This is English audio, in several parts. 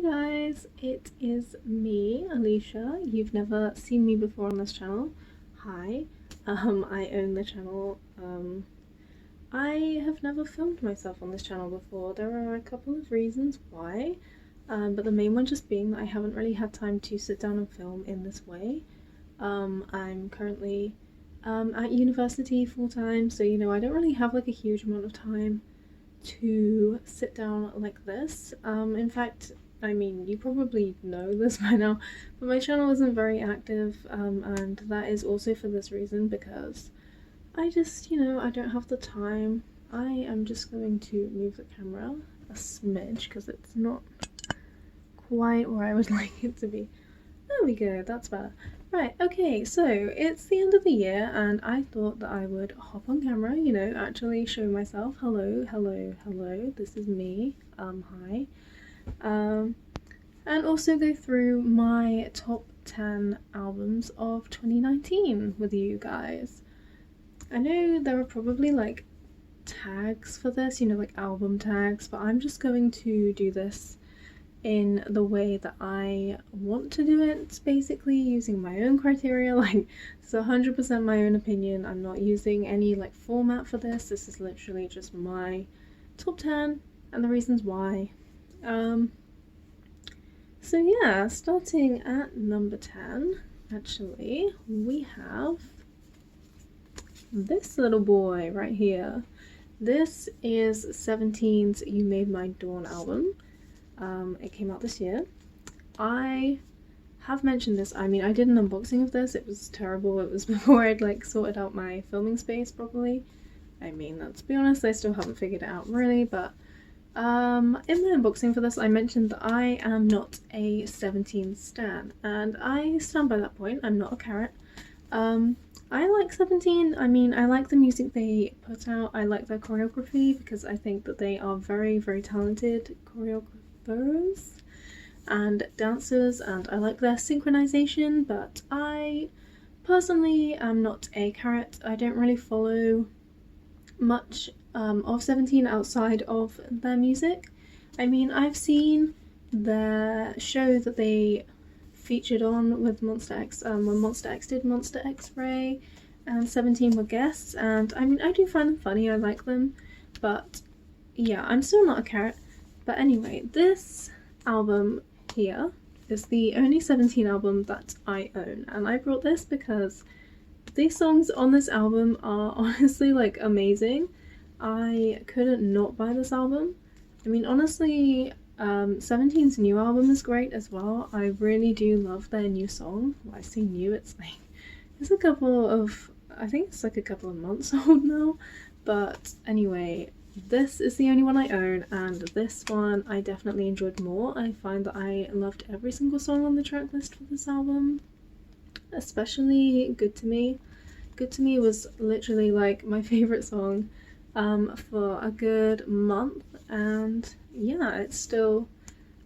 guys, it is me, Alicia. You've never seen me before on this channel. Hi. I own the channel. I have never filmed myself on this channel before. There are a couple of reasons why, but the main one just being that I haven't really had time to sit down and film in this way. I'm currently at university full-time, so I don't really have like a huge amount of time to sit down like this. In fact, I mean, you probably know this by now, but my channel isn't very active, and that is also for this reason, because I just, I don't have the time. I am just going to move the camera a smidge because it's not quite where I would like it to be. There we go, that's better. Right, okay, so it's the end of the year and I thought that I would hop on camera, actually show myself. Hello, hello, hello, this is me, hi. And also go through my top 10 albums of 2019 with you guys. I know there are probably like tags for this, like album tags, but I'm just going to do this in the way that I want to do it. It's basically using my own criteria, like it's 100% my own opinion. I'm not using any like format for this. This is literally just my top 10 and the reasons why. So yeah, starting at number 10, actually, we have this little boy right here. This is 17's You Made My Dawn album. It came out this year. I have mentioned this. I mean, I did an unboxing of this. It was terrible. It was before I'd like sorted out my filming space properly. I mean, let's be honest, I still haven't figured it out really, but in my unboxing for this I mentioned that I am not a 17 stan, and I stand by that point. I'm not a carrot. I like 17. I mean, I like the music they put out. I like their choreography because I think that they are very, very talented choreographers and dancers, and I like their synchronization, but I personally am not a carrot. I don't really follow much of 17 outside of their music. I mean, I've seen their show that they featured on with Monsta X, when Monsta X did Monsta X-Ray and 17 were guests, and I mean, I do find them funny, I like them, but yeah, I'm still not a carrot. But anyway, this album here is the only 17 album that I own, and I brought this because these songs on this album are honestly like amazing. I couldn't not buy this album. I mean, honestly, 17's new album is great as well. I really do love their new song. Well, I say new, it's like, it's a couple of, I think it's like a couple of months old now. But anyway, this is the only one I own, and this one I definitely enjoyed more. I find that I loved every single song on the track list for this album, especially Good to Me. Good to Me was literally like my favorite song for a good month, and yeah, it's still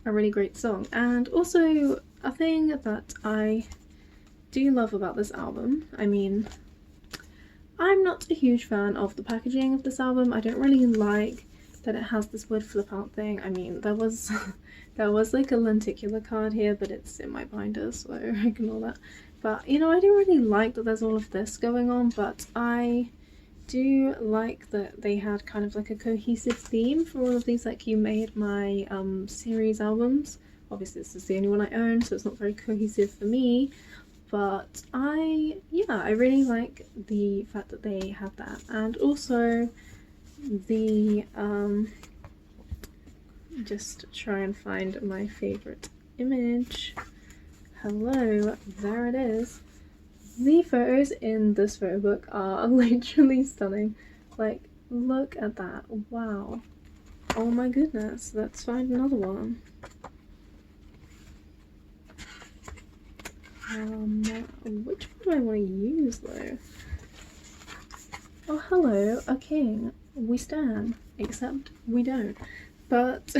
a really great song. And also a thing that I do love about this album, I mean, I'm not a huge fan of the packaging of this album. I don't really like that it has this wood flip out thing. I mean, there was like a lenticular card here, but it's in my binder, so ignore that. But I don't really like that there's all of this going on, but I do like that they had kind of like a cohesive theme for all of these like You Made My series albums. Obviously this is the only one I own, so it's not very cohesive for me, but I really like the fact that they have that. And also the just try and find my favorite image. Hello, there it is. The photos in this photo book are literally stunning. Like, look at that. Wow. Oh my goodness. Let's find another one. Which one do I want to use though? Oh, hello, a king. We stand, except we don't. But,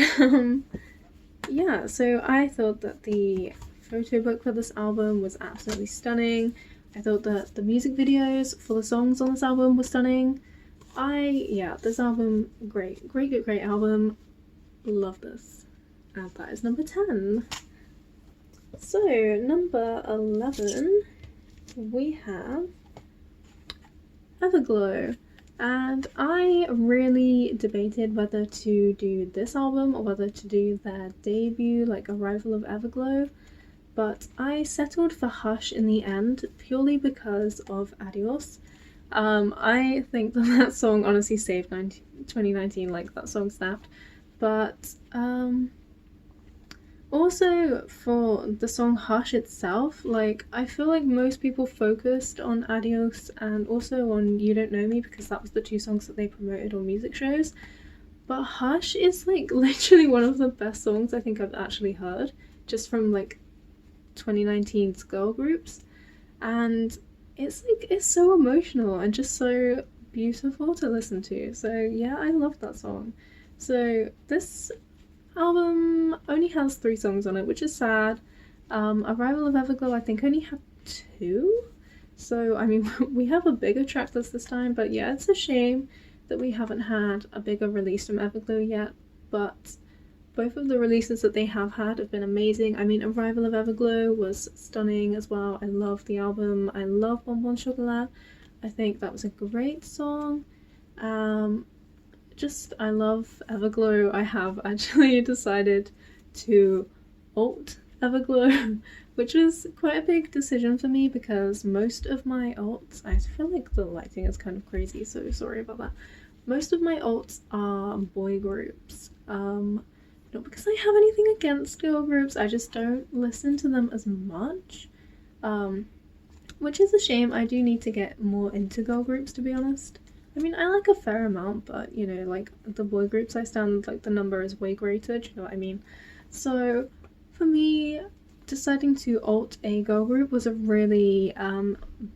yeah, so I thought that the photo book for this album was absolutely stunning. I thought that the music videos for the songs on this album were stunning. This album, great album. Love this. and that is number 10. So, number 11, we have Everglow. And I really debated whether to do this album or whether to do their debut, like Arrival of Everglow, but I settled for Hush in the end purely because of Adios. I think that song honestly saved 2019, like that song snapped, but also for the song Hush itself, like I feel like most people focused on Adios and also on You Don't Know Me because that was the two songs that they promoted on music shows, but Hush is like literally one of the best songs I think I've actually heard just from like 2019's girl groups, and it's like it's so emotional and just so beautiful to listen to. So yeah, I love that song. So this album only has 3 songs on it, which is sad. Arrival of Everglow I think only had 2, so I mean we have a bigger track list this time, but yeah, it's a shame that we haven't had a bigger release from Everglow yet, but both of the releases that they have had have been amazing. I mean, Arrival of Everglow was stunning as well. I love the album. I love Bon Bon Chocolat. I think that was a great song. I love Everglow. I have actually decided to alt Everglow, which was quite a big decision for me because most of my alts, I feel like the lighting is kind of crazy, so sorry about that. Most of my alts are boy groups. Not because I have anything against girl groups, I just don't listen to them as much. Which is a shame. I do need to get more into girl groups, to be honest. I mean, I like a fair amount, but you know, like the boy groups I stand, like the number is way greater, do you know what I mean? So for me, deciding to alt a girl group was a really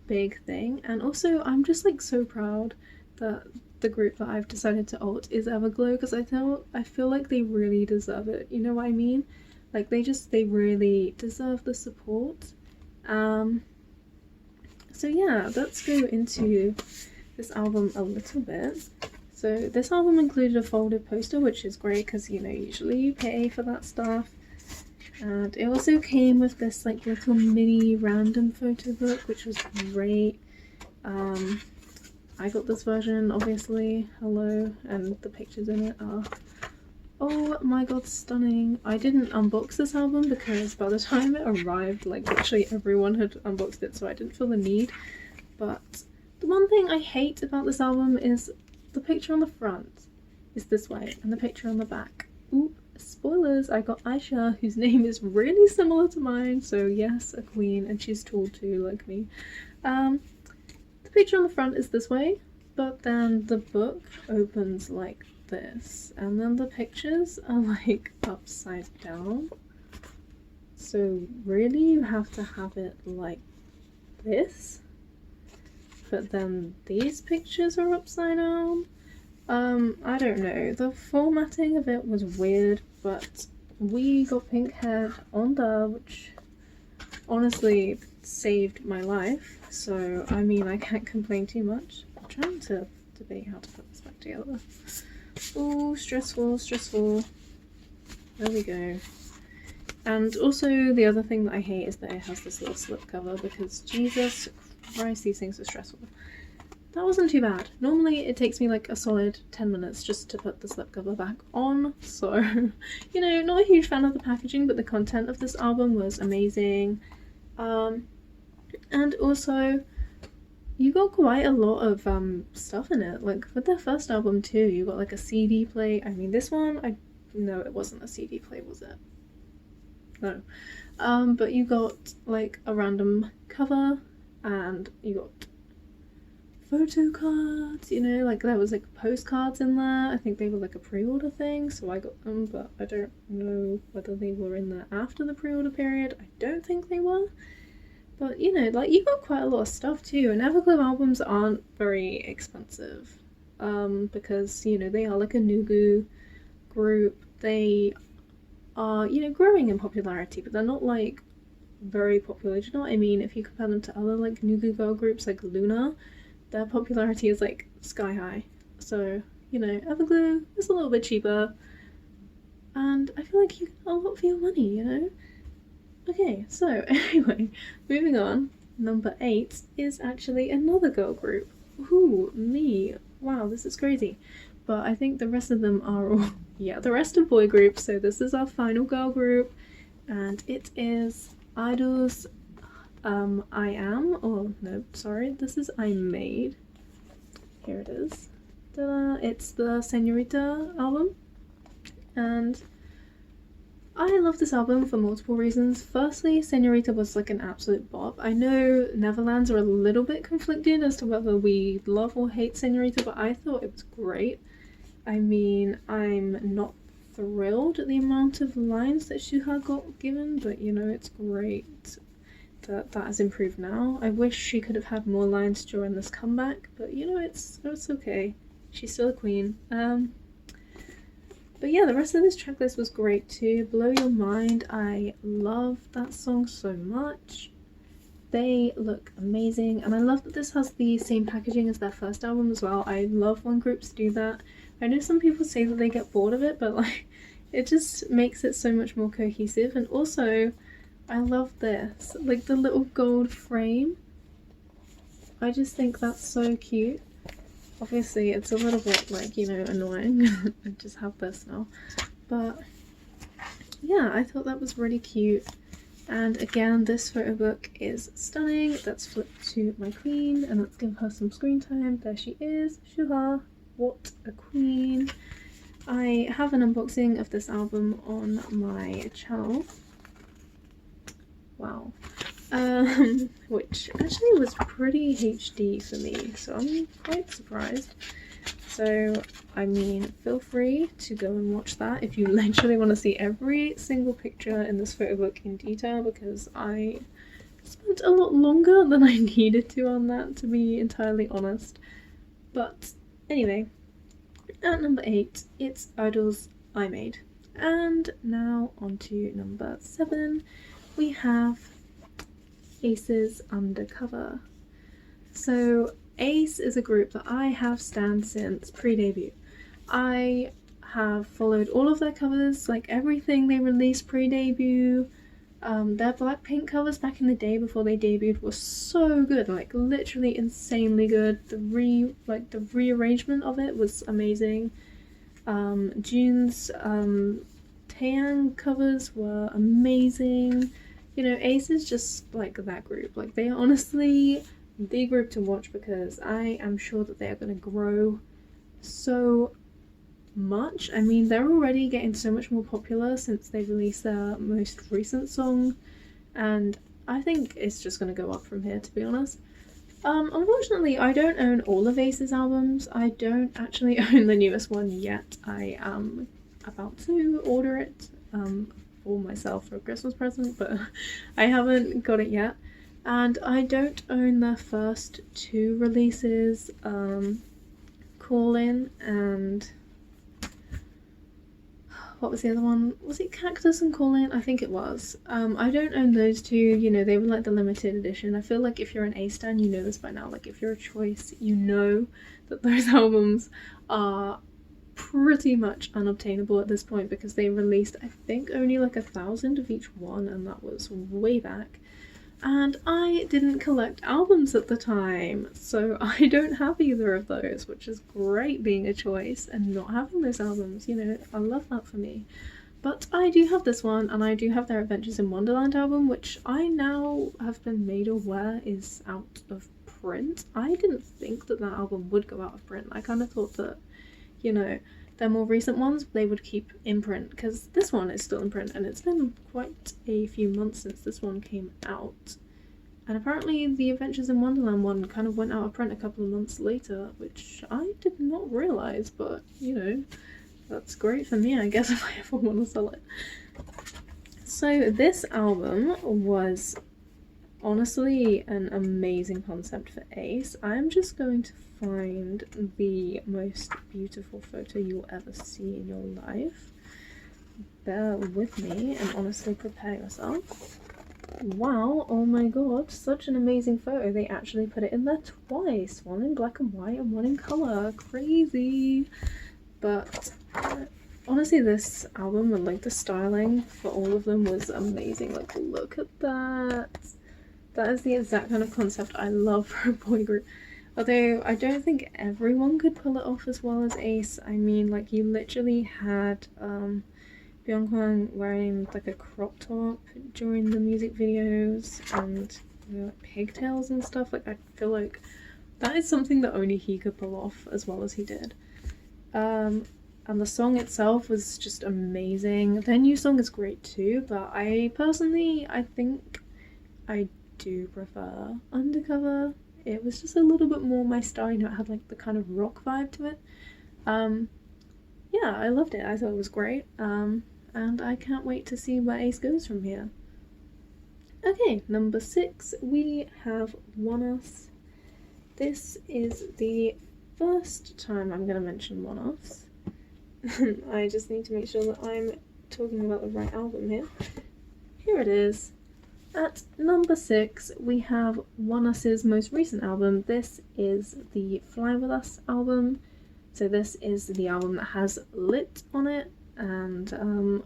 big thing, and also I'm just like so proud that the group that I've decided to alt is Everglow because I feel like they really deserve it, you know what I mean? Like they really deserve the support. So yeah, let's go into this album a little bit. So this album included a folded poster, which is great because, you know, usually you pay for that stuff. And it also came with this like little mini random photo book, which was great. I got this version, obviously. Hello, and the pictures in it are, oh my god, stunning. I didn't unbox this album because by the time it arrived, like literally everyone had unboxed it, so I didn't feel the need. But the one thing I hate about this album is the picture on the front is this way, and the picture on the back. Ooh, spoilers, I got Aisha, whose name is really similar to mine, so yes, a queen, and she's tall too, like me. The picture on the front is this way, but then the book opens like this, and then the pictures are like upside down. So really you have to have it like this, but then these pictures are upside down. I don't know, the formatting of it was weird, but we got pink hair on there, which honestly saved my life, so I mean I can't complain too much. I'm trying to debate how to put this back together. Oh, stressful. There we go. And also the other thing that I hate is that it has this little slip cover because Jesus Christ, these things are stressful. That wasn't too bad. Normally it takes me like a solid 10 minutes just to put the slipcover back on, so you know, not a huge fan of the packaging, but the content of this album was amazing. And also you got quite a lot of stuff in it. Like with their first album too, you got like a CD plate. I mean, this one, no, it wasn't a CD plate, was it? No. But you got like a random cover, and you got photo cards, you know, like there was like postcards in there. I think they were like a pre-order thing, so I got them, but I don't know whether they were in there after the pre-order period. I don't think they were. But you know, like you got quite a lot of stuff too, and Everglow albums aren't very expensive, because you know they are like a Nugu group. They are, you know, growing in popularity, but they're not like very popular. Do you know what I mean? If you compare them to other like Nugu girl groups like Luna, their popularity is like sky high. So you know, Everglow is a little bit cheaper, and I feel like you get a lot for your money, you know? Okay, so anyway, moving on. Number 8 is actually another girl group. Ooh, me. Wow, this is crazy. But I think the rest of them are all, yeah, the rest are boy groups, so this is our final girl group, and it is IDOL's I Am, or no, sorry, this is I Made. Here it is. Ta-da! It's the Senorita album, and I love this album for multiple reasons. Firstly, Senorita was like an absolute bop. I know Neverlands are a little bit conflicted as to whether we love or hate Senorita, but I thought it was great. I mean, I'm not thrilled at the amount of lines that Shuha got given, but you know, it's great that that has improved now. I wish she could have had more lines during this comeback, but you know, it's okay. She's still a queen. But yeah, the rest of this tracklist was great too. Blow Your Mind, I love that song so much. They look amazing, and I love that this has the same packaging as their first album as well. I love when groups do that. I know some people say that they get bored of it, but like, it just makes it so much more cohesive. And also, I love this, like the little gold frame. I just think that's so cute. Obviously, it's a little bit like, you know, annoying. I just have this now. But yeah, I thought that was really cute. And again, this photo book is stunning. Let's flip to my queen and let's give her some screen time. There she is, Shuha. What a queen. I have an unboxing of this album on my channel. Wow. Which actually was pretty HD for me, so I'm quite surprised. So, I mean, feel free to go and watch that if you literally want to see every single picture in this photo book in detail, because I spent a lot longer than I needed to on that, to be entirely honest. But anyway, at number 8, it's IDOL's I Made. And now on to number 7, we have Ace's Undercover. So Ace is a group that I have stan since pre-debut. I have followed all of their covers, like everything they released pre-debut. Their Blackpink covers back in the day before they debuted were so good, like literally insanely good. The rearrangement of it was amazing. June's Taeyang covers were amazing. You know, Ace is just like that group. Like, they are honestly the group to watch, because I am sure that they are going to grow so much. I mean, they're already getting so much more popular since they released their most recent song, and I think it's just going to go up from here, to be honest. Unfortunately, I don't own all of Ace's albums. I don't actually own the newest one yet. I am about to order it for myself for a Christmas present, but I haven't got it yet. And I don't own their first 2 releases, Call In and what was the other one? Was it Cactus and Call In? I think it was. I don't own those 2, you know, they were like the limited edition. I feel like if you're an A stan, you know this by now. Like, if you're a Choice, you know that those albums are pretty much unobtainable at this point, because they released, I think, only like 1,000 of each one, and that was way back. And I didn't collect albums at the time, so I don't have either of those, which is great being a Choice and not having those albums, you know, I love that for me. But I do have this one, and I do have their Adventures in Wonderland album, which I now have been made aware is out of print. I didn't think that that album would go out of print. I kind of thought that, you know, their more recent ones they would keep in print, because this one is still in print, and it's been quite a few months since this one came out. And apparently the Adventures in Wonderland one kind of went out of print a couple of months later, which I did not realise, but you know, that's great for me, I guess, if I ever want to sell it. So this album was honestly an amazing concept for Ace. I'm just going to find the most beautiful photo you'll ever see in your life. Bear with me and honestly prepare yourself. Wow, oh my god, such an amazing photo. They actually put it in there twice. One in black and white and one in colour. Crazy. But honestly, this album and like the styling for all of them was amazing. Like, look at that. That is the exact kind of concept I love for a boy group. Although I don't think everyone could pull it off as well as Ace. I mean, like, you literally had Byungkwang wearing like a crop top during the music videos, and you know, like, pigtails and stuff. Like, I feel like that is something that only he could pull off as well as he did. And the song itself was just amazing. Their new song is great too, but I personally, I think I do prefer Undercover. It was just a little bit more my style, you know, it had like the kind of rock vibe to it. Yeah, I loved it. I thought it was great. And I can't wait to see where Ace goes from here. Okay, number 6, we have ONEUS. This is the first time I'm going to mention ONEUS. I just need to make sure that I'm talking about the right album here. Here it is. At number 6, we have ONEUS's most recent album. This is the Fly With Us album. So this is the album that has Lit on it, and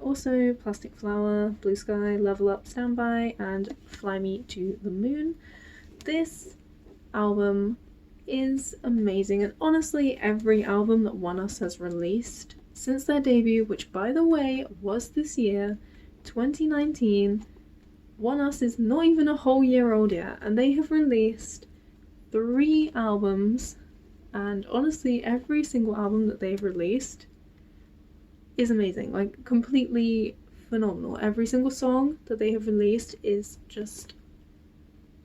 also Plastic Flower, Blue Sky, Level Up, Standby, and Fly Me to the Moon. This album is amazing, and honestly, every album that ONEUS has released since their debut, which by the way was this year, 2019, ONEUS is not even a whole year old yet, and they have released 3 albums, and honestly, every single album that they've released is amazing, like completely phenomenal. Every single song that they have released is just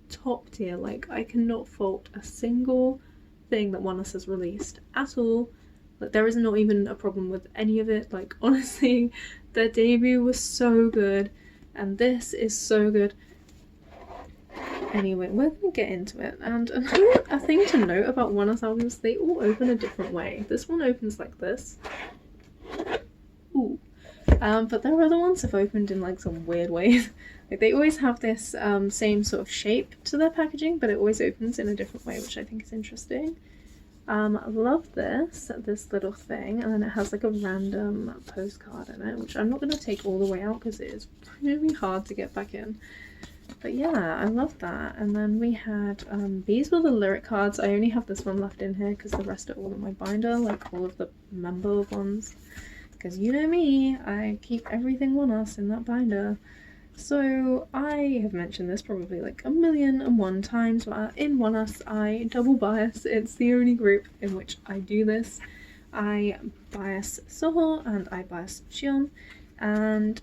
top tier. Like, I cannot fault a single thing that ONEUS has released at all. Like, there is not even a problem with any of it. Like, honestly, their debut was so good, and this is so good. Anyway, we're gonna get into it. And a thing to note about ONEUS albums, they all open a different way. This one opens like this. Ooh. But their other ones have opened in like some weird ways. Like, they always have this same sort of shape to their packaging, but it always opens in a different way, which I think is interesting. I love this little thing, and then it has like a random postcard in it, which I'm not going to take all the way out because it is really hard to get back in. But yeah, I love that. And then we had, these were the lyric cards. I only have this one left in here because the rest are all in my binder, like all of the member ones. Because you know me, I keep everything ONEUS in that binder. So I have mentioned this probably like 1,000,001 times, but in ONEUS I double bias. It's the only group in which I do this. I bias Seoho and I bias Siyeon, and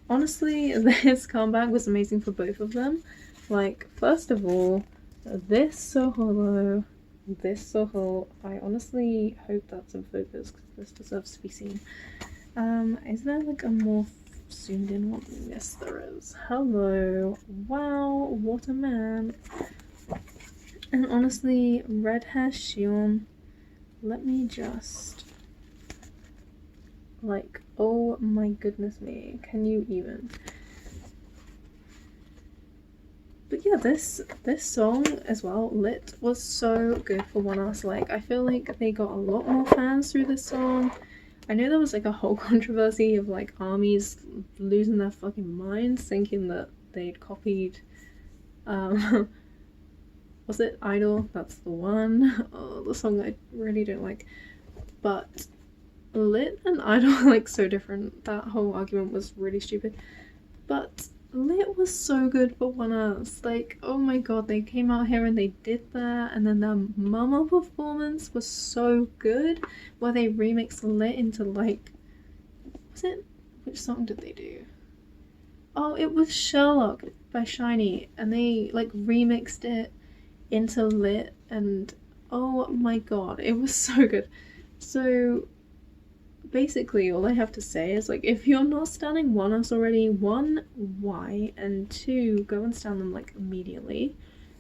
honestly this comeback was amazing for both of them. Like, first of all, this Seoho, I honestly hope that's in focus because this deserves to be seen. Is there like a more zoomed in one? Yes, there is. Hello. Wow, what a man. And honestly, red hair Siyeon, let me just, like, oh my goodness me, can you even? But yeah, this song as well, Lit, was so good for ONEUS. Like, I feel like they got a lot more fans through this song. I know there was like a whole controversy of like ARMYs losing their fucking minds thinking that they'd copied, was it Idol? That's the one. Oh, the song I really don't like. But Lit and Idol are like so different. That whole argument was really stupid. But Lit was so good for ONEUS. Like, oh my god, they came out here and they did that, and then their Mama performance was so good, where they remixed Lit into like, which song did they do? Oh, it was Sherlock by SHINee, and they like remixed it into Lit, and oh my god, it was so good. So basically all I have to say is, like, if you're not standing ONEUS already, 1, why? And 2, go and stand them like immediately.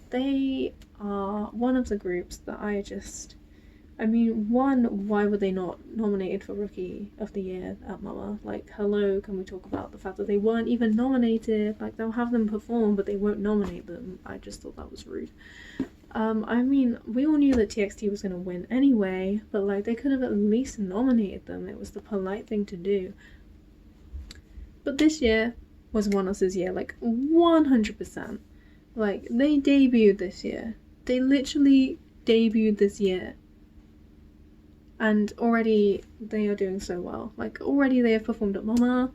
They are one of the groups that I mean, 1, why were they not nominated for Rookie of the Year at Mama? Like, hello, can we talk about the fact that they weren't even nominated? Like, they'll have them perform, but they won't nominate them. I just thought that was rude. I mean, we all knew that TXT was going to win anyway, but like they could have at least nominated them. It was the polite thing to do. But this year was One Us's year, like 100%. Like, they debuted this year. They literally debuted this year. And already they are doing so well. Like, already they have performed at Mama.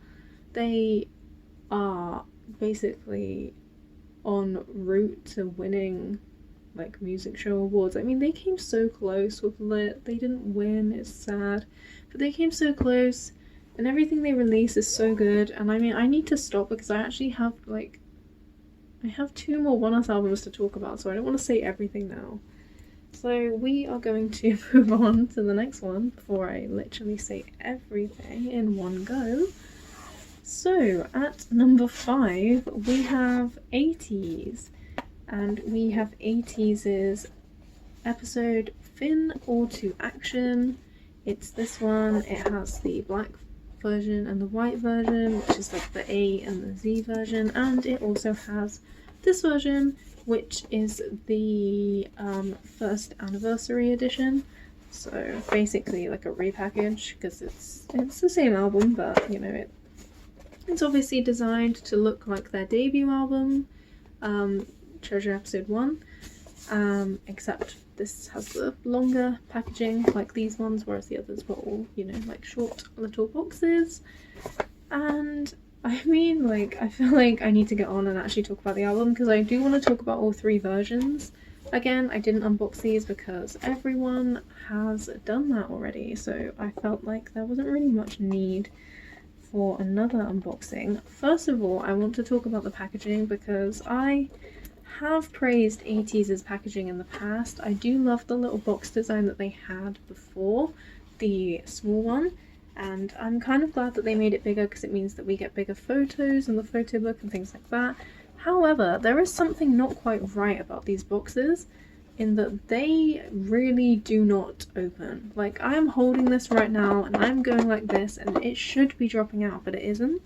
They are basically en route to winning, like, music show awards. I mean, they came so close with Lit. They didn't win, it's sad. But they came so close, and everything they release is so good. And I mean, I need to stop because I actually have, like, I have 2 more One Us albums to talk about, so I don't want to say everything now. So we are going to move on to the next one before I literally say everything in one go. So at number 5 we have ATEEZ, and we have ATEEZ's episode Fin All to Action. It's this one. It has the black version and the white version, which is like the A and the Z version, and it also has this version, which is the first anniversary edition. So basically like a repackage, because it's the same album, but you know, it's obviously designed to look like their debut album, Treasure Episode 1, except this has the longer packaging like these ones, whereas the others were all, you know, like short little boxes. And I mean, like, I feel like I need to get on and actually talk about the album, because I do want to talk about all 3 versions. Again, I didn't unbox these because everyone has done that already, so I felt like there wasn't really much need for another unboxing. First of all, I want to talk about the packaging, because I have praised ATEEZ's packaging in the past. I do love the little box design that they had before, the small one, and I'm kind of glad that they made it bigger because it means that we get bigger photos in the photo book and things like that. However, there is something not quite right about these boxes, in that they really do not open. Like, I am holding this right now and I'm going like this and it should be dropping out, but it isn't.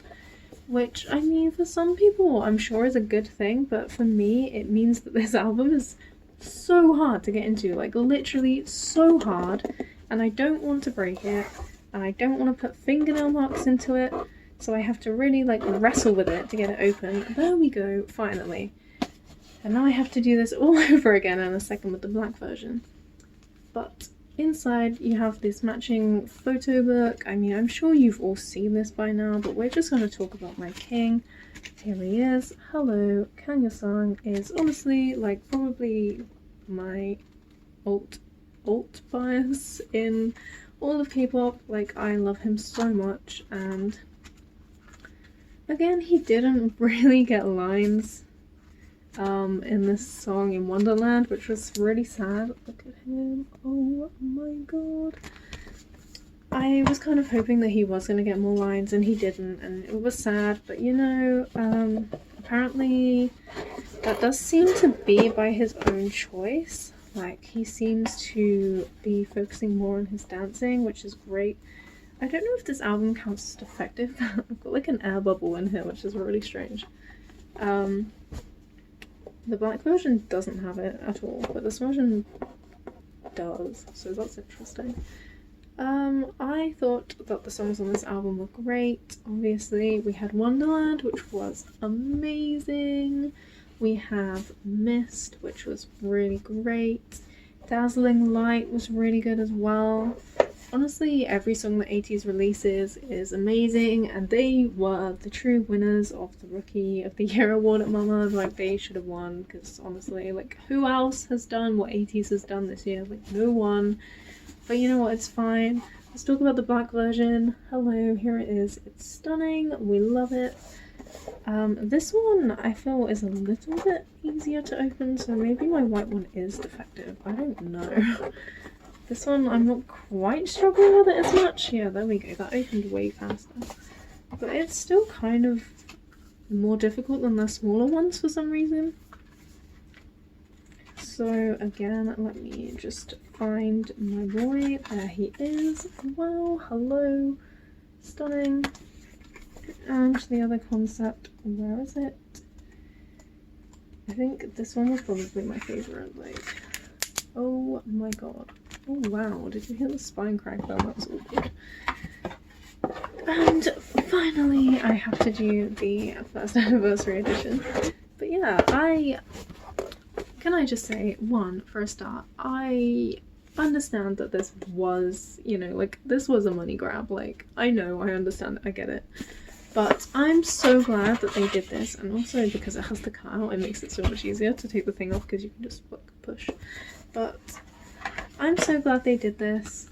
Which, I mean, for some people I'm sure is a good thing, but for me it means that this album is so hard to get into, like literally so hard, and I don't want to break it, and I don't want to put fingernail marks into it, so I have to really like wrestle with it to get it open. There we go, finally. And now I have to do this all over again in a second with the black version. But inside you have this matching photo book. I mean, I'm sure you've all seen this by now, but we're just going to talk about my king. Here he is. Hello. Kangya-sung is honestly like probably my alt bias in all of K-pop. Like, I love him so much, and again, he didn't really get lines in this song in Wonderland, which was really sad. Look at him. Oh my god. I was kind of hoping that he was going to get more lines, and he didn't, and it was sad, but you know, apparently that does seem to be by his own choice. Like, he seems to be focusing more on his dancing, which is great. I don't know if this album counts as defective. I've got like an air bubble in here, which is really strange. The black version doesn't have it at all, but this version does, so that's interesting. I thought that the songs on this album were great. Obviously, we had Wonderland, which was amazing. We have Mist, which was really great. Dazzling Light was really good as well. Honestly, every song that ATEEZ releases is amazing, and they were the true winners of the Rookie of the Year award at Mama. Like, they should have won, because honestly, like, who else has done what ATEEZ has done this year? Like, no one. But you know what, it's fine. Let's talk about the black version. Hello, here it is. It's stunning. We love it. This one I feel is a little bit easier to open, so maybe my white one is defective. I don't know. This one, I'm not quite struggling with it as much. Yeah, there we go. That opened way faster. But it's still kind of more difficult than the smaller ones for some reason. So again, let me just find my boy. There he is. Wow, hello. Stunning. And the other concept, where is it? I think this one was probably my favorite. Like, oh my god. Oh wow, did you hear the spine crack though? That was awkward. And finally, I have to do the first anniversary edition. But yeah, can I just say, one, for a start, I understand that this was, you know, like, this was a money grab. Like, I know, I understand, I get it. But I'm so glad that they did this, and also because it has the cutout, it makes it so much easier to take the thing off because you can just push. But I'm so glad they did this.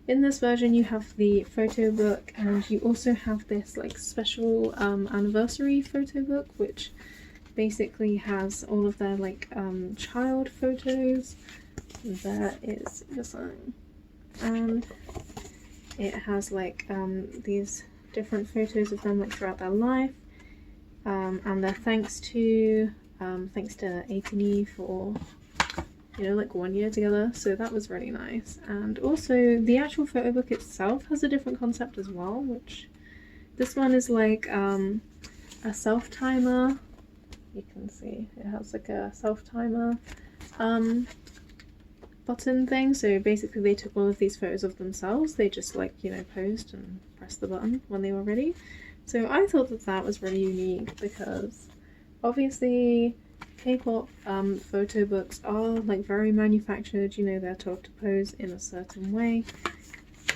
In this version you have the photo book, and you also have this like special anniversary photo book, which basically has all of their like child photos. There is the sign, and it has like these different photos of them like throughout their life, and their thanks to Eitini for, you know, like 1 year together, so that was really nice. And also the actual photo book itself has a different concept as well, which this one is like a self timer. You can see it has like a self timer button thing, so basically they took all of these photos of themselves, they just like, you know, posed and pressed the button when they were ready. So I thought that that was really unique because obviously K-pop photo books are like very manufactured, you know, they're told to pose in a certain way.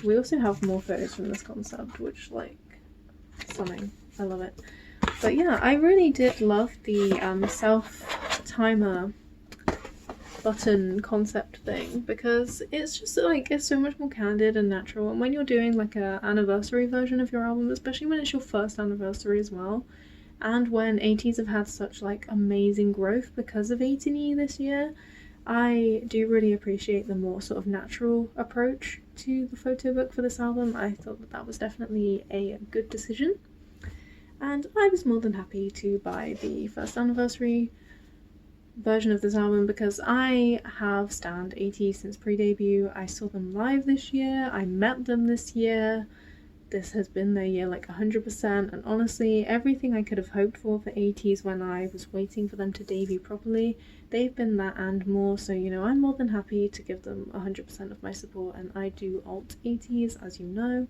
We also have more photos from this concept, which like stunning, I love it. But yeah, I really did love the self timer button concept thing because it's just like, it's so much more candid and natural. And when you're doing like a anniversary version of your album, especially when it's your first anniversary as well, and when ATEEZ have had such like amazing growth because of Eitini this year, I do really appreciate the more sort of natural approach to the photo book for this album. I thought that that was definitely a good decision, and I was more than happy to buy the first anniversary version of this album because I have stan ATEEZ since pre-debut. I saw them live this year, I met them this year. This has been their year like 100%, and honestly everything I could have hoped for ATEEZ when I was waiting for them to debut properly, they've been that and more. So, you know, I'm more than happy to give them 100% of my support, and I do alt ATEEZ, as you know.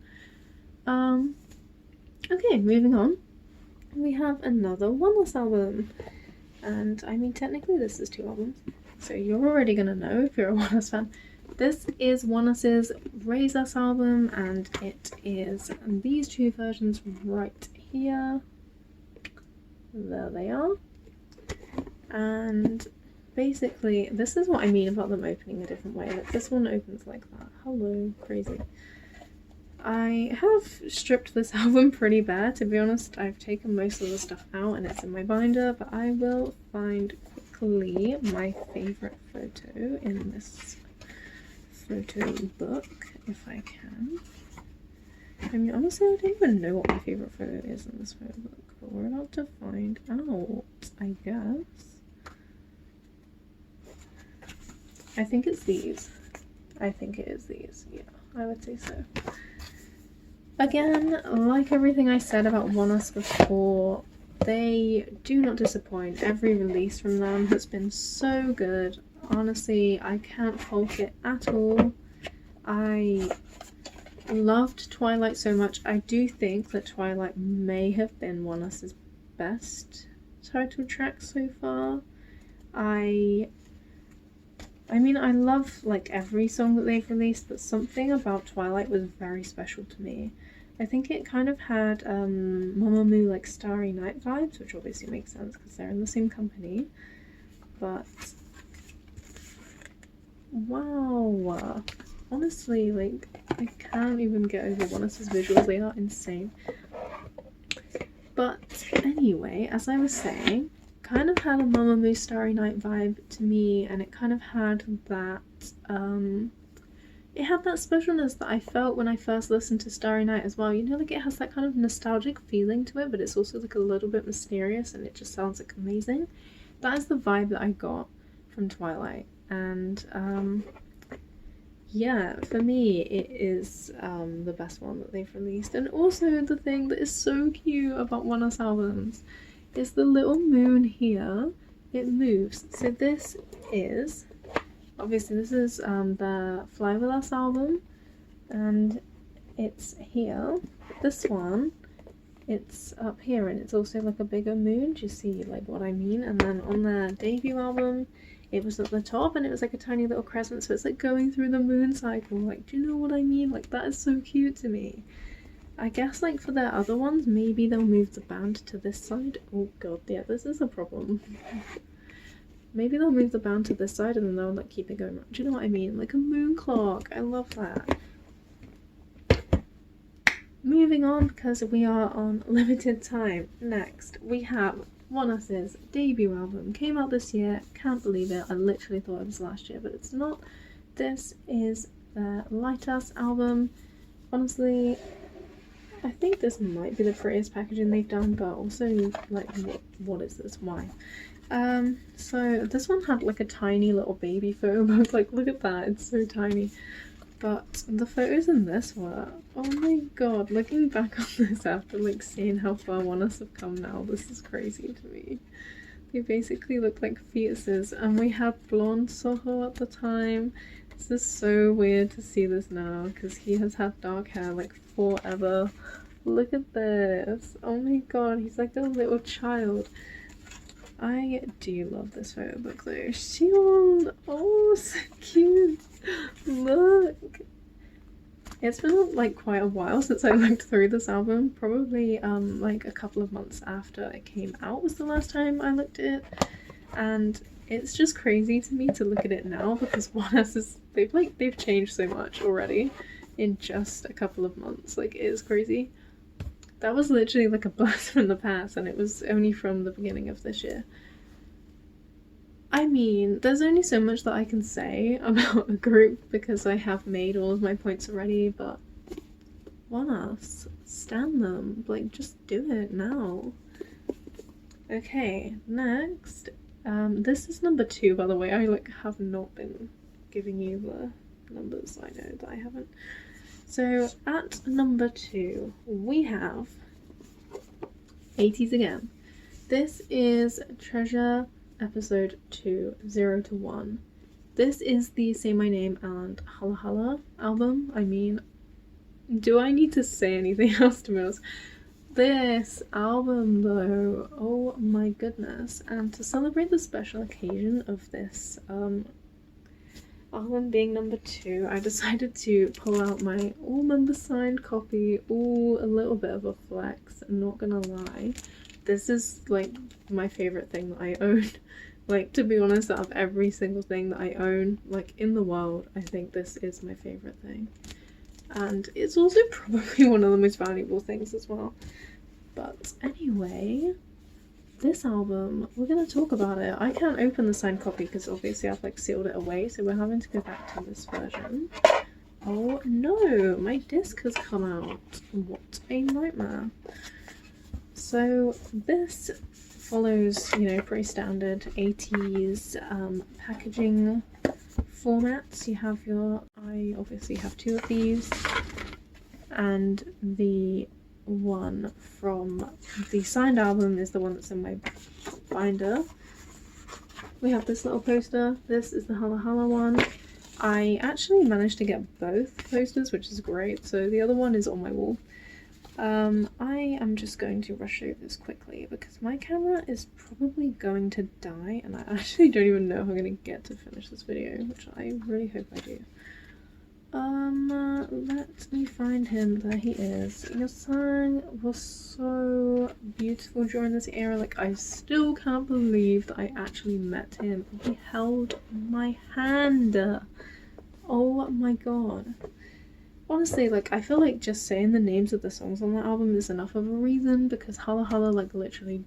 Okay, moving on. We have another ONEUS album. And I mean, technically this is 2 albums, so you're already gonna know if you're a ONEUS fan. This is ONEUS's Raise Us album, and it is these 2 versions right here. There they are. And basically, this is what I mean about them opening a different way. Like, this one opens like that. Hello, crazy. I have stripped this album pretty bare, to be honest. I've taken most of the stuff out and it's in my binder, but I will find quickly my favourite photo in this photo book, if I can. I mean, honestly, I don't even know what my favourite photo is in this photo book, but we're about to find out, I guess. I think it's these. I think it is these, yeah, I would say so. Again, like everything I said about ONEUS before, they do not disappoint. Every release from them has been so good. Honestly, I can't fault it at all. I loved Twilight so much. I do think that Twilight may have been ONEUS's best title track so far. I mean, I love like every song that they've released, but something about Twilight was very special to me. I think it kind of had Mamamoo like Starry Night vibes, which obviously makes sense because they're in the same company. But wow, honestly, like, I can't even get over ONEUS's visuals, they are insane. But anyway, as I was saying, kind of had a Mamamoo Starry Night vibe to me, and it kind of had that specialness that I felt when I first listened to Starry Night as well. You know, like, it has that kind of nostalgic feeling to it, but it's also like a little bit mysterious, and it just sounds like amazing. That is the vibe that I got from Twilight, and yeah, for me it is the best one that they've released. And also, the thing that is so cute about ONEUS albums is the little moon here it moves. So this is, obviously this is the Fly With Us album, and it's here. This one, it's up here, and it's also like a bigger moon. Do you see like what I mean? And then on their debut album, it was at the top and it was like a tiny little crescent, so it's like going through the moon cycle. Like, do you know what I mean? Like, that is so cute to me. I guess like for their other ones, maybe they'll move the band to this side. Oh god, yeah, this is a problem. Maybe they'll move the band to this side and then they'll like keep it going. Do you know what I mean? Like a moon clock. I love that. Moving on, because we are on limited time. Next, we have ONEUS's debut album. Came out this year. Can't believe it. I literally thought it was last year, but it's not. This is their Light Us album. Honestly, I think this might be the prettiest packaging they've done, but also, like, what is this? Why? So this one had like a tiny little baby photo book. Like, look at that. It's so tiny. But the photos in this were, oh my god, looking back on this after like seeing how far ONEUS have come now, this is crazy to me. They basically look like fetuses, and we had blonde Soho at the time. This is so weird to see this now because he has had dark hair like forever. Look at this. Oh my god, he's like a little child. I do love this photo book though. Shion! Oh, so cute! Look! It's been like quite a while since I looked through this album. Probably like a couple of months after it came out was the last time I looked at it. And it's just crazy to me to look at it now because ONEUS is they've changed so much already in just a couple of months. Like, it is crazy. That was literally like a blast from the past, and it was only from the beginning of this year. I mean, there's only so much that I can say about a group because I have made all of my points already, but ONEUS, stand them. Like, just do it now. Okay, next. This is number 2, by the way. I like have not been giving you the numbers. I know that I haven't. So at number 2, we have ATEEZ again. This is Treasure episode 2, 0 to 1. This is the Say My Name and Hala Hala album. I mean, do I need to say anything else to be honest? This album though, oh my goodness. And to celebrate the special occasion of this album being number 2, I decided to pull out my all-member signed copy. Ooh, a little bit of a flex, I'm not gonna lie. This is like my favourite thing that I own. Like, to be honest, out of every single thing that I own, like, in the world, I think this is my favourite thing. And it's also probably one of the most valuable things as well. But anyway, this album, we're going to talk about it. I can't open the signed copy because obviously I've like sealed it away, so we're having to go back to this version. Oh no, my disc has come out. What a nightmare. So this follows, you know, pretty standard ATEEZ packaging formats. You have I obviously have 2 of these, and the one from the signed album is the one that's in my binder. We have this little poster. This is the Hala Hala one. I actually managed to get both posters, which is great, so the other one is on my wall. I am just going to rush through this quickly because my camera is probably going to die and I actually don't even know if I'm going to get to finish this video, which I really hope I do. Let me find him. There he is. Yeosang was so beautiful during this era. Like, I still can't believe that I actually met him. He held my hand. Oh my god. Honestly, like, I feel like just saying the names of the songs on that album is enough of a reason because Hala Hala, like, literally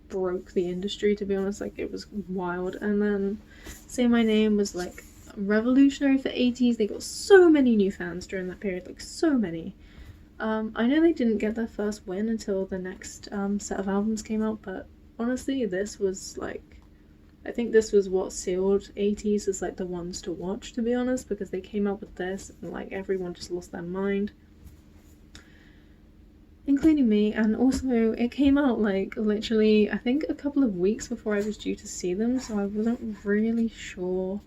broke the industry, to be honest. Like, it was wild. And then Say My Name was, like, revolutionary for ATEEZ. They got so many new fans during that period, like, so many. I know they didn't get their first win until the next set of albums came out, but honestly, this was, like, I think this was what sealed ATEEZ as like the ones to watch, to be honest, because they came out with this and like everyone just lost their mind. including me, and also it came out like literally I think a couple of weeks before I was due to see them, so I wasn't really sure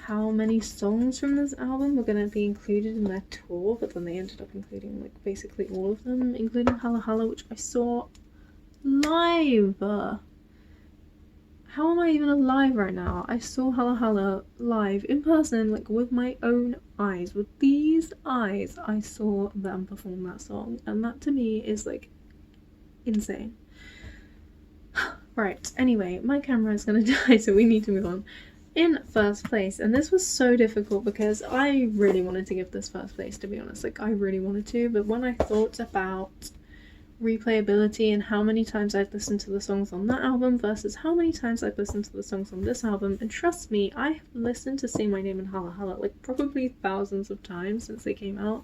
how many songs from this album were going to be included in their tour, but then they ended up including like basically all of them, including Hala Hala, which I saw live. How am I even alive right now? I saw Hala Hala live in person, like with my own eyes. With these eyes, I saw them perform that song, and that to me is like insane. Right, anyway, my camera is gonna die, so we need to move on. In first place, and this was so difficult because I really wanted to give this first place, to be honest. Like, I really wanted to, but when I thought about replayability and how many times I've listened to the songs on that album versus how many times I've listened to the songs on this album, and trust me, I have listened to Say My Name and Hala Hala like probably thousands of times since they came out,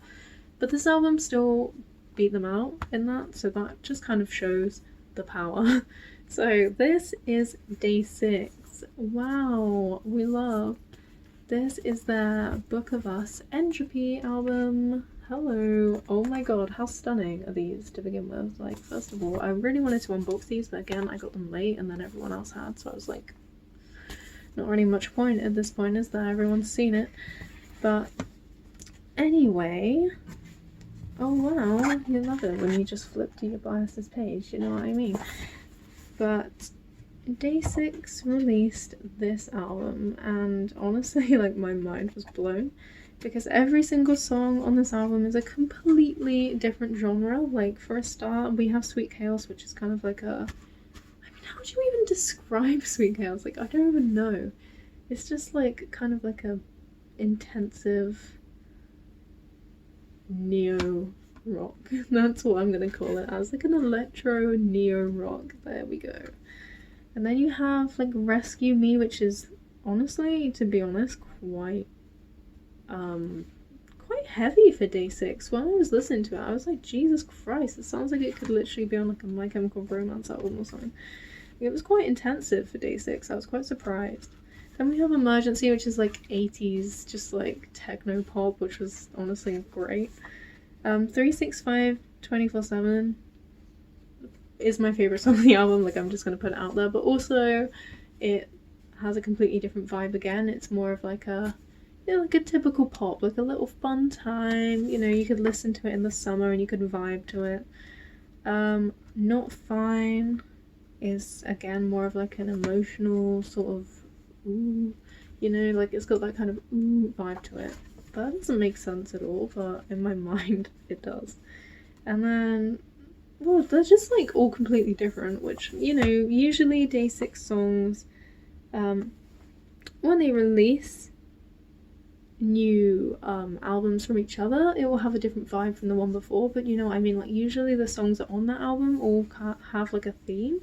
but this album still beat them out in that, so that just kind of shows the power. So this is Day 6. Wow, we love. This is their Book of Us Entropy album. Hello. Oh my god, how stunning are these to begin with? Like, first of all, I really wanted to unbox these, but again, I got them late and then everyone else had, so I was like, not really much point at this point, is there? Everyone's seen it. But anyway, oh wow, you love it when you just flip to your biases page, you know what I mean? But Day 6 released this album, and honestly, like, my mind was blown because every single song on this album is a completely different genre. Like, for a start, we have Sweet Chaos, which is kind of like a, I mean, how do you even describe Sweet Chaos? Like, I don't even know. It's just like kind of like a intensive neo rock. That's what I'm gonna call it as, like an electro neo rock. There we go. And then you have like Rescue Me, which is honestly, to be honest, quite heavy for Day 6. When I was listening to it, I was like, Jesus Christ, it sounds like it could literally be on like a My Chemical Romance album or something. It was quite intensive for Day 6. I was quite surprised. Then we have Emergency, which is like 80s, just like techno pop, which was honestly great. 365 24/7 is my favorite song on the album, like I'm just gonna put it out there, but also it has a completely different vibe again. It's more of like a, you know, like a typical pop, like a little fun time, you know, you could listen to it in the summer and you could vibe to it. Not Fine is again more of like an emotional sort of ooh, you know, like it's got that kind of ooh vibe to it. That doesn't make sense at all, but in my mind it does. And then, well, they're just like all completely different, which, you know, usually Day 6 songs, when they release new albums from each other, it will have a different vibe from the one before, but you know what I mean, like usually the songs that are on that album all have like a theme,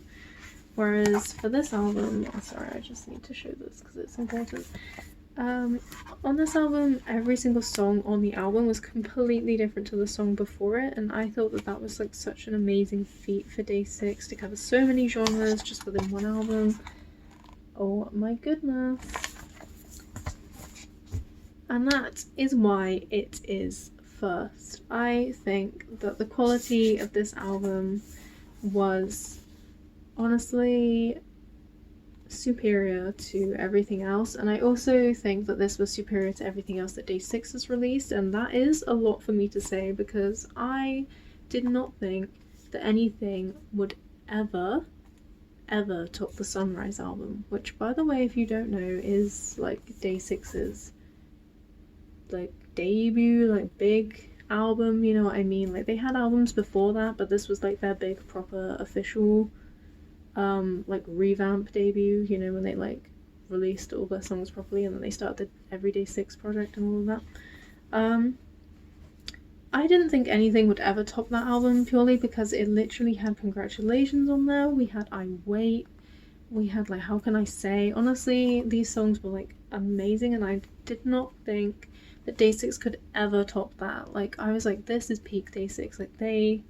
whereas for this album, oh, sorry, I just need to show this because it's important. On this album, every single song on the album was completely different to the song before it, and I thought that that was like such an amazing feat for Day 6 to cover so many genres just within one album. Oh my goodness. And that is why it is first. I think that the quality of this album was honestly superior to everything else, and I also think that this was superior to everything else that Day 6 has released, and that is a lot for me to say because I did not think that anything would ever top the Sunrise album, which, by the way, if you don't know, is like Day 6's like debut, like big album, you know what I mean? Like they had albums before that, but this was like their big proper official like revamp debut, you know, when they like released all their songs properly and then they started the Everyday 6 project and all of that. I didn't think anything would ever top that album purely because it literally had Congratulations on there, we had I Wait, we had like How Can I Say. Honestly, these songs were like amazing, and I did not think that Day 6 could ever top that. Like I was like, this is peak Day 6, like they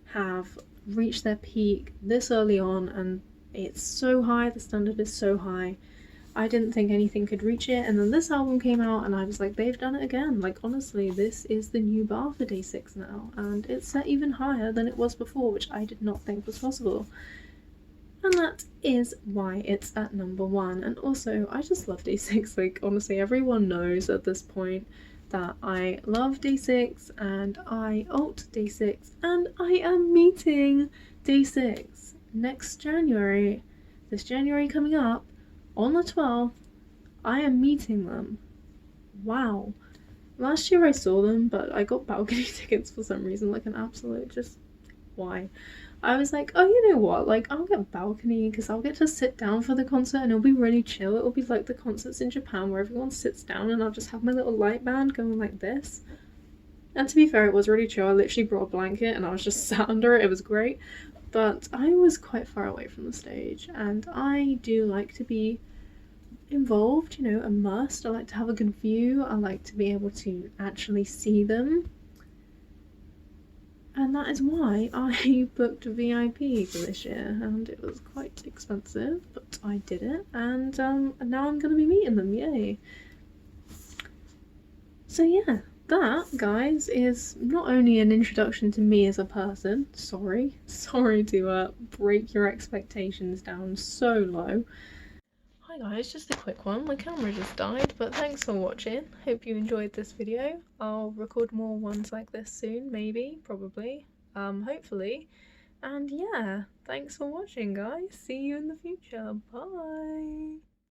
have reached their peak this early on and it's so high, the standard is so high. I didn't think anything could reach it, and then this album came out and I was like, they've done it again. Like, honestly, this is the new bar for Day 6 now, and it's set even higher than it was before, which I did not think was possible. And that is why it's at number 1. And also, I just love Day 6. Like, honestly, everyone knows at this point that I love Day 6 and I ult Day 6, and I am meeting Day 6 next January. This January coming up, on the 12th, I am meeting them. Wow. Last year I saw them, but I got balcony tickets for some reason, like an absolute just why. I was like, oh, you know what, like, I'll get balcony because I'll get to sit down for the concert and it'll be really chill. It'll be like the concerts in Japan where everyone sits down and I'll just have my little light band going like this. And to be fair, it was really chill. I literally brought a blanket and I was just sat under it. It was great. But I was quite far away from the stage, and I do like to be involved, you know, immersed. I like to have a good view. I like to be able to actually see them. And that is why I booked VIP for this year, and it was quite expensive, but I did it, and now I'm gonna be meeting them, yay. So yeah, that, guys, is not only an introduction to me as a person, sorry to break your expectations down so low. Hi guys, just a quick one. My camera just died, but thanks for watching. Hope you enjoyed this video. I'll record more ones like this soon, maybe, probably, hopefully. And yeah, thanks for watching, guys. See you in the future. Bye!